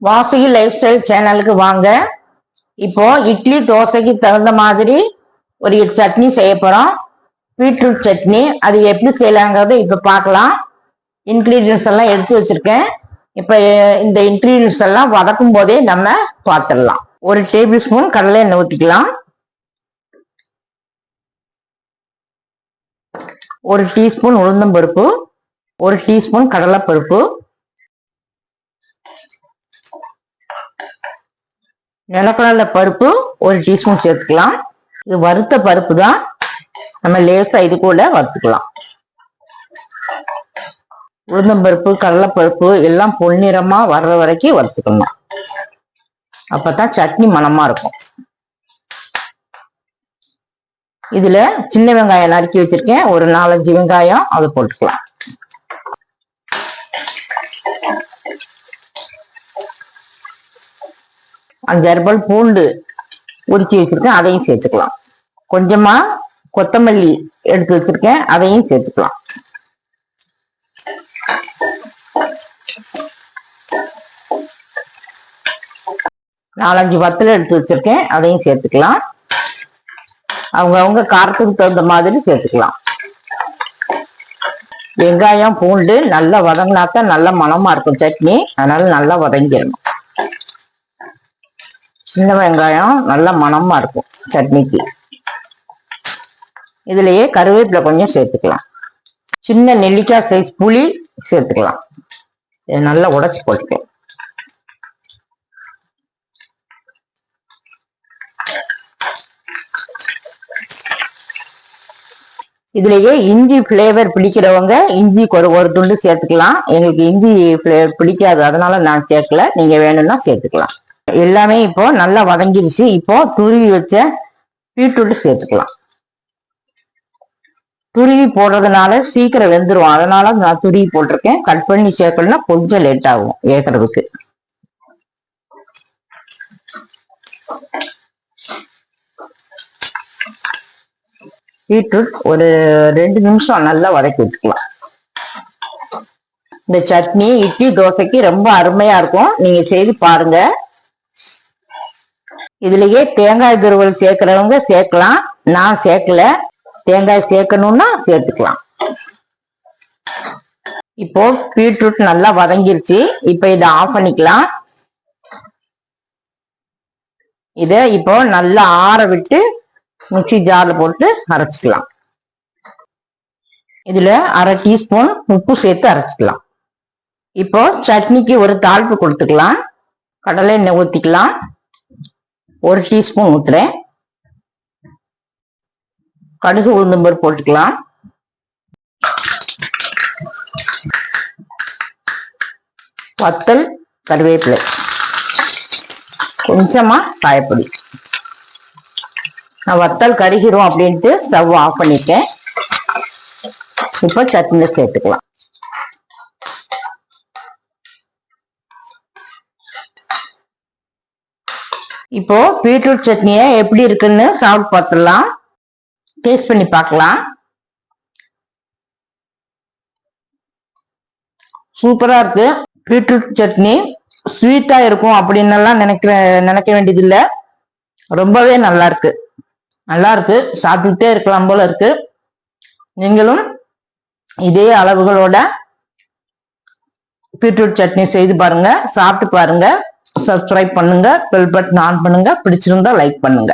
Vasuki life style சேனலுக்கு வாங்க. இப்போ இட்லி தோசைக்கு தகுந்த மாதிரி ஒரு சட்னி செய்ய போறோம். பீட்ரூட் சட்னி. அது எப்படி செய்யலாங்கிறத இப்ப பார்க்கலாம். இன்கிரீடியன்ஸ் எல்லாம் எடுத்து வச்சிருக்கேன். இப்ப இந்த இன்கிரீடியன்ஸ் எல்லாம் வதக்கும் போதே நம்ம பார்த்துடலாம். ஒரு டேபிள் ஸ்பூன் கடலை எண்ணெய் ஊற்றிக்கலாம். ஒரு டீஸ்பூன் உளுந்தம்பருப்பு, ஒரு டீஸ்பூன் கடலைப்பருப்பு, நிலக்கடலை பருப்பு ஒரு டீஸ்பூன் சேர்த்துக்கலாம். இது வறுத்த பருப்பு தான், நம்ம லேசா இது கூட வறுத்துக்கலாம். உளுந்தம்பருப்பு கடலைப்பருப்பு எல்லாம் பொன்னிறமா வர்ற வரைக்கும் வறுத்துக்கணும். அப்பதான் சட்னி மணமா இருக்கும். இதுல சின்ன வெங்காயம் நறுக்கி வச்சிருக்கேன், ஒரு 4-5 வெங்காயம் அது போட்டுக்கலாம். 5-6 பல் பூண்டு உரிச்சு வச்சிருக்கேன், அதையும் சேர்த்துக்கலாம். கொஞ்சமா கொத்தமல்லி எடுத்து வச்சிருக்கேன், அதையும் சேர்த்துக்கலாம். நாலஞ்சு வத்தல் எடுத்து வச்சிருக்கேன், அதையும் சேர்த்துக்கலாம். அவங்க காரத்துக்கு தகுந்த மாதிரி சேர்த்துக்கலாம். வெங்காயம் பூண்டு நல்லா வதங்கினாத்தான் நல்ல மணமா இருக்கும் சட்னி. அதனால நல்லா வதங்கிடணும். சின்ன வெங்காயம் நல்ல மணமா இருக்கும் சட்னிக்கு. இதுலயே கருவேப்பிலை கொஞ்சம் சேர்த்துக்கலாம். சின்ன நெல்லிக்காய் சைஸ் புளி சேர்த்துக்கலாம். நல்லா உடைச்சு போட்டுக்கலாம். இதுலயே இஞ்சி பிளேவர் பிடிக்கிறவங்க இஞ்சி ஒரு துண்டு சேர்த்துக்கலாம். எங்களுக்கு இஞ்சி பிளேவர் பிடிக்காது, அதனால நான் சேர்க்கல. நீங்க வேணும்னா சேர்த்துக்கலாம். எல்லாமே இப்போ நல்லா வதங்கிடுச்சு. இப்போ துருவி வச்ச பீட்ரூட் சேர்த்துக்கலாம். துருவி போடுறதுனால சீக்கிரம் வெந்துடும், அதனால நான் துருவி போட்டிருக்கேன். கட் பண்ணி சேர்க்கணும்னா கொஞ்சம் லேட் ஆகும் வேகிறதுக்கு. பீட்ரூட் ஒரு 2 நிமிஷம் நல்லா வதக்கி விட்டுக்கலாம். இந்த சட்னி இட்லி தோசைக்கு ரொம்ப அருமையா இருக்கும். நீங்க செய்து பாருங்க. இதுலயே தேங்காய் துருவல் சேர்க்கிறவங்க சேர்க்கலாம், நான் சேர்க்கல. தேங்காய் சேர்க்கணும்னா சேர்த்துக்கலாம். இப்போ பீட்ரூட் நல்லா வதங்கிருச்சு. இப்ப இதை ஆஃப் பண்ணிக்கலாம். இத இப்போ நல்லா ஆற விட்டு மிக்ஸி ஜார்ல போட்டு அரைச்சிக்கலாம். இதுல 1/2 டீஸ்பூன் உப்பு சேர்த்து அரைச்சிக்கலாம். இப்போ சட்னிக்கு ஒரு தாளிப்பு கொடுத்துக்கலாம். கடலை எண்ணெய் ஊத்திக்கலாம். 1 டீஸ்பூன் ஊத்துறேன். கடுகு உளுந்தம்பருப்பு போட்டுக்கலாம். வத்தல் கருவேப்பிலை, கொஞ்சமா காயப்பொடி. நான் வத்தல் கருகிரும் அப்படின்ட்டு ஸ்டவ் ஆஃப் பண்ணிட்டேன். இப்போ சட்னியில சேர்த்துக்கலாம். இப்போ பீட்ரூட் சட்னியை எப்படி இருக்குன்னு சாப்பிட்டு பார்த்துடலாம். டேஸ்ட் பண்ணி பார்க்கலாம். சூப்பரா இருக்கு. பீட்ரூட் சட்னி ஸ்வீட்டா இருக்கும் அப்படின்னு எல்லாம் நினைக்க வேண்டியது இல்லை. ரொம்பவே நல்லா இருக்கு. நல்லா இருக்கு, சாப்பிட்டுட்டே இருக்கலாம் போல இருக்கு. நீங்களும் இதே அளவுகளோட பீட்ரூட் சட்னி செய்து பாருங்க, சாப்பிட்டு பாருங்க. சப்ஸ்கிரைப் பண்ணுங்க, பெல் பட்டன் ஆன் பண்ணுங்க. பிடிச்சிருந்தா லைக் பண்ணுங்க.